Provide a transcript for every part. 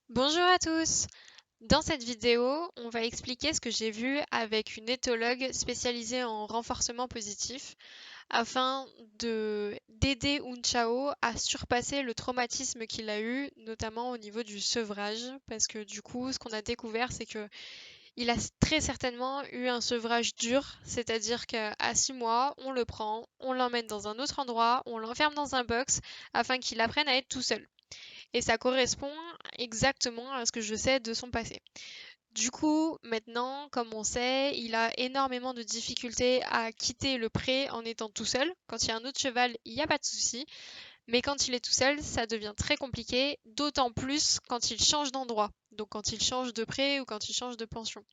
Bonjour à tous! Dans cette vidéo, on va expliquer ce que j'ai vu avec une éthologue spécialisée en renforcement positif afin d'aider Unchao à surpasser le traumatisme qu'il a eu, notamment au niveau du sevrage, parce que du coup, ce qu'on a découvert, c'est que il a très certainement eu un sevrage dur, c'est-à-dire qu'à 6 mois, on le prend, on l'emmène dans un autre endroit, on l'enferme dans un box afin qu'il apprenne à être tout seul. Et ça correspond exactement à ce que je sais de son passé. Du coup, maintenant, comme on sait, il a énormément de difficultés à quitter le pré en étant tout seul. Quand il y a un autre cheval, il n'y a pas de souci. Mais quand il est tout seul, ça devient très compliqué, d'autant plus quand il change d'endroit. Donc quand il change de pré ou quand il change de pension.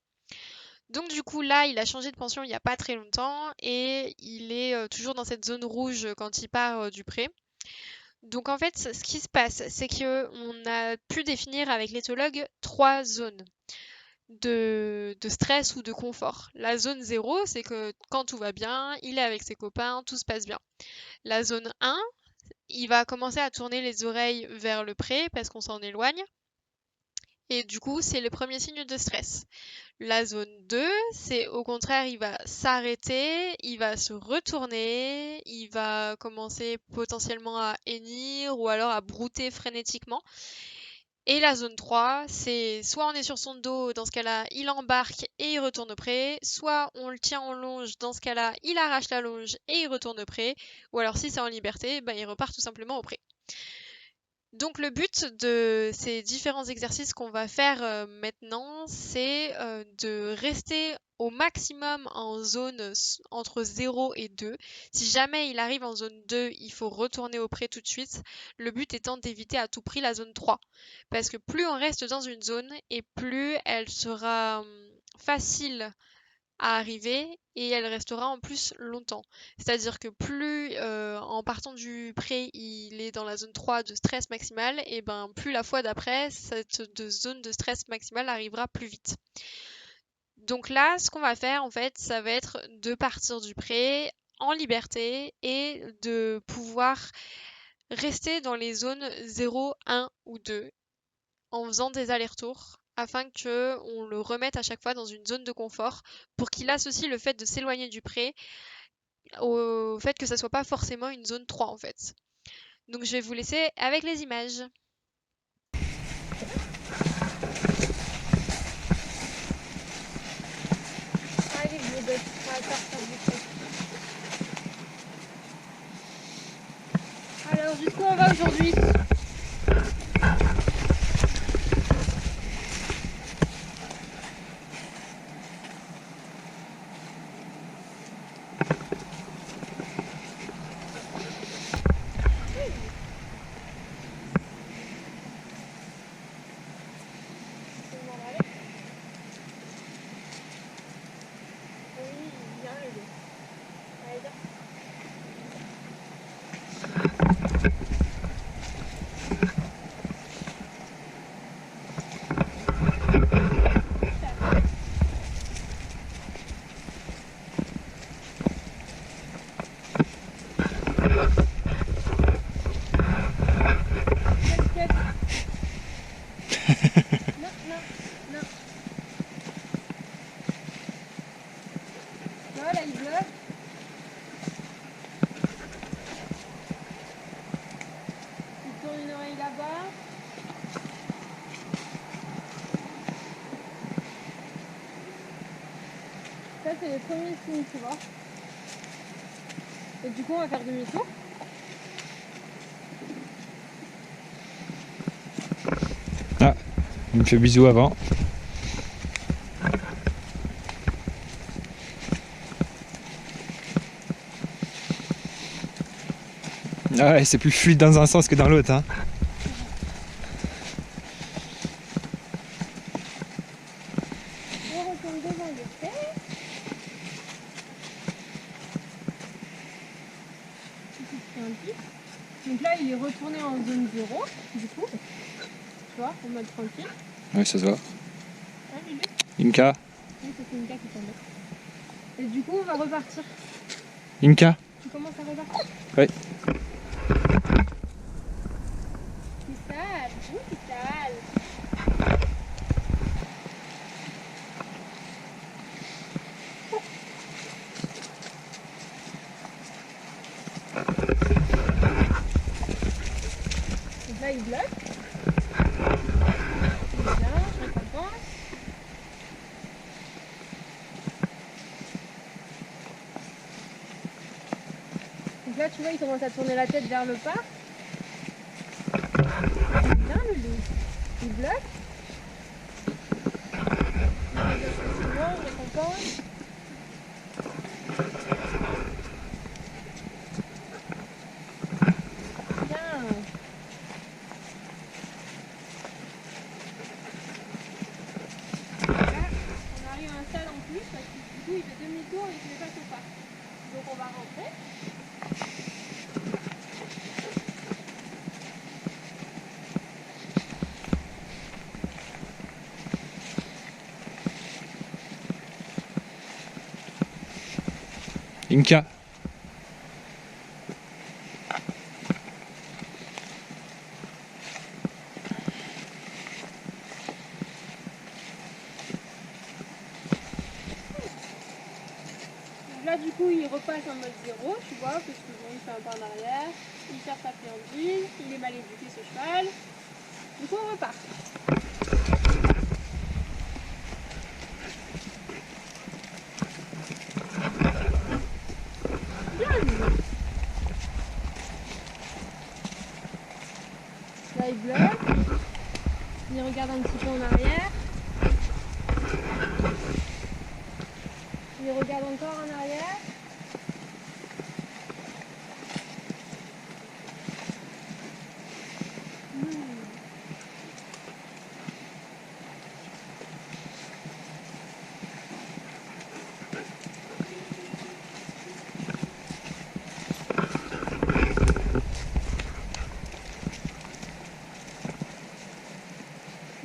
Donc du coup, là, il a changé de pension il n'y a pas très longtemps et il est toujours dans cette zone rouge quand il part du pré. Donc en fait, ce qui se passe, c'est qu'on a pu définir avec l'éthologue 3 zones de stress ou de confort. La zone 0, c'est que quand tout va bien, il est avec ses copains, tout se passe bien. La zone 1, il va commencer à tourner les oreilles vers le pré parce qu'on s'en éloigne. Et du coup, c'est le premier signe de stress. La zone 2, c'est au contraire, il va s'arrêter, il va se retourner, il va commencer potentiellement à hennir ou alors à brouter frénétiquement. Et la zone 3, c'est soit on est sur son dos, dans ce cas-là, il embarque et il retourne au pré, soit on le tient en longe, dans ce cas-là, il arrache la longe et il retourne au pré, ou alors si c'est en liberté, ben, il repart tout simplement au pré. Donc le but de ces différents exercices qu'on va faire maintenant, c'est de rester au maximum en zone entre 0 et 2. Si jamais il arrive en zone 2, il faut retourner au pré tout de suite. Le but étant d'éviter à tout prix la zone 3. Parce que plus on reste dans une zone et plus elle sera facile à arriver et elle restera en plus longtemps. C'est-à-dire que plus en partant du pré il est dans la zone 3 de stress maximal, et ben plus la fois d'après cette zone de stress maximal arrivera plus vite. Donc là, ce qu'on va faire en fait, ça va être de partir du pré en liberté et de pouvoir rester dans les zones 0, 1 ou 2 en faisant des allers-retours afin que on le remette à chaque fois dans une zone de confort pour qu'il associe le fait de s'éloigner du pré au fait que ça soit pas forcément une zone 3 en fait. Donc je vais vous laisser avec les images. Alors, jusqu'où on va aujourd'hui? Là, il bloque. Il tourne une oreille là-bas. Ça, c'est les premiers signes, tu vois. Et du coup, on va faire demi-tour. Ah, il me fait bisous avant. Ah ouais, c'est plus fluide dans un sens que dans l'autre, hein. On retourne devant le pré. Donc là, il est retourné en zone 0, du coup. Tu vois, en mode tranquille. Ouais, ça se voit. Hein, Lulu? Imka, Oui, c'est Inka qui tombe. Et du coup, on va repartir. Imka. Tu commences à repartir? Ouais. Qui sale? Oui, qui sale. Donc là, il bloque. Bien, je récompense. Donc là, tu vois, il commence à tourner la tête vers le parc. Bien, le loup. Il bloque. Je récompense. Bien. Là, on arrive à un stade en plus parce que du coup, il fait demi-tour et il fait face au parc. Donc on va rentrer. Inca. Donc là, du coup, il repasse en mode 0, tu vois, parce que bon, il fait un pas en arrière, il cherche sa friandise, il est mal éduqué ce cheval. Du coup, on repart. Bien, lui. Là, il bloque. Il regarde un petit peu en arrière. Il regarde encore en arrière.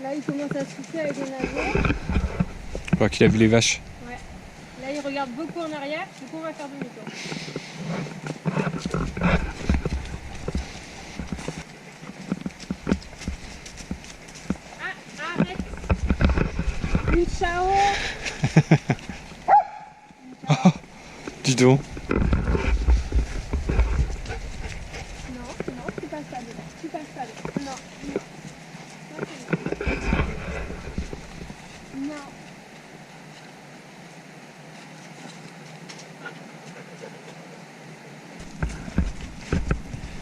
Là, il commence à souffler avec les nageaux. Je crois qu'il a vu les vaches. Ouais. Là, il regarde beaucoup en arrière. Du coup, on va faire demi-tour. Ah, arrête. Une ciao. Dis donc. Non, non, tu passes pas dedans. Tu passes pas dedans. Non, non. Non.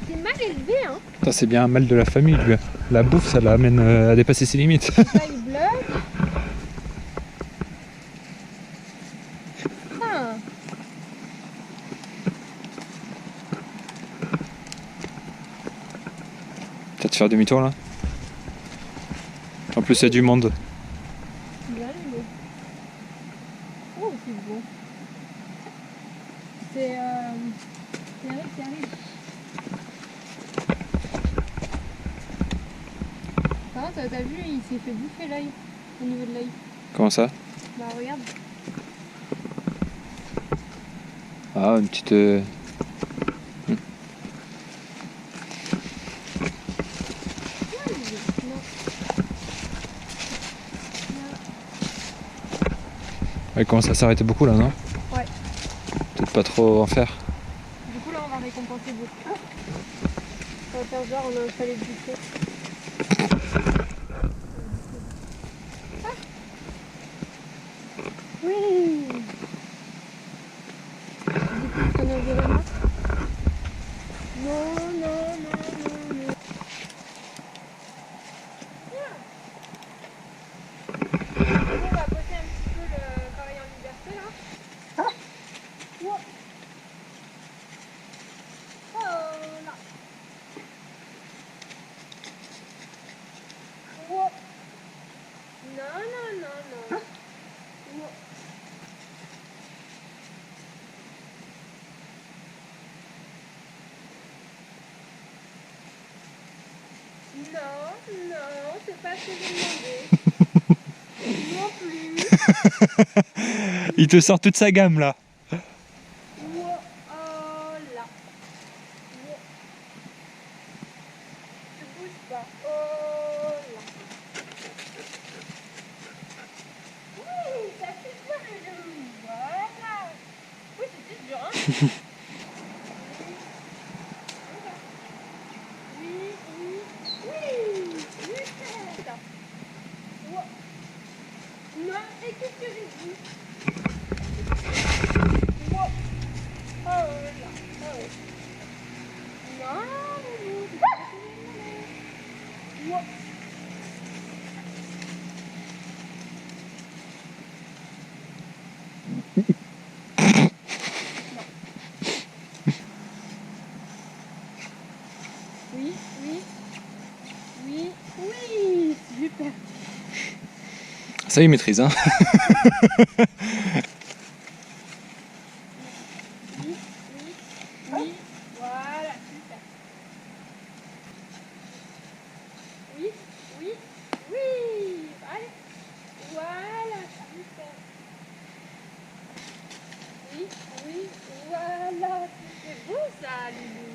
C'est mal élevé, hein. Ça, c'est bien un mal de la famille, lui. La bouffe, ça l'amène à dépasser ses limites. Là, il bloque. Ah. Peut-être faire demi-tour là. En plus, il y a du monde. Bien élevé. Oh, c'est beau. C'est Eric qui arrive. Par contre, t'as vu, il s'est fait bouffer l'œil, au niveau de l'œil. Comment ça? Bah regarde. Ah, une petite. Non. Elle commence à s'arrêter beaucoup là, non? Ouais. Peut-être pas trop en faire. Du coup là on va récompenser beaucoup. On va faire genre on a installé du buffet. Ah. Oui. Du coup je connais environnement. Non, non, non, non, non. Bien. Du coup, on va poser un petit peu le cavalier en liberté là. Ah. Wow. Oh là. Wow. Non, non, non, non. Wow. Non, non, c'est pas ce que j'ai demandé. Non plus. Il te sort toute sa gamme là. Wow. Oh là. Wow. Tu bouges pas. Oh là. Oui, ça fait quoi le loup. Voilà. Oui, c'était dur, hein. Oui, oui. Oui, oui, super. Ça, il maîtrise, hein. Oui, oui, oui. Voilà, super. Oui, oui, oui. Allez. Voilà, super. Oui, oui, voilà. C'est beau ça, Loulou.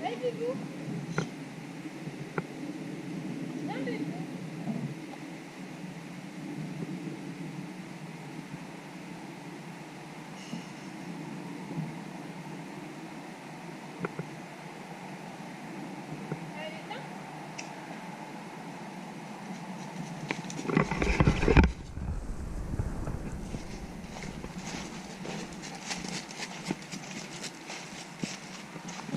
Allez, bébou. Viens, bébou. Allez, viens.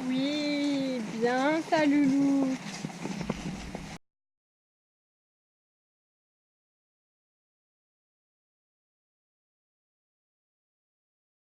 Oui, bien ça, Loulou.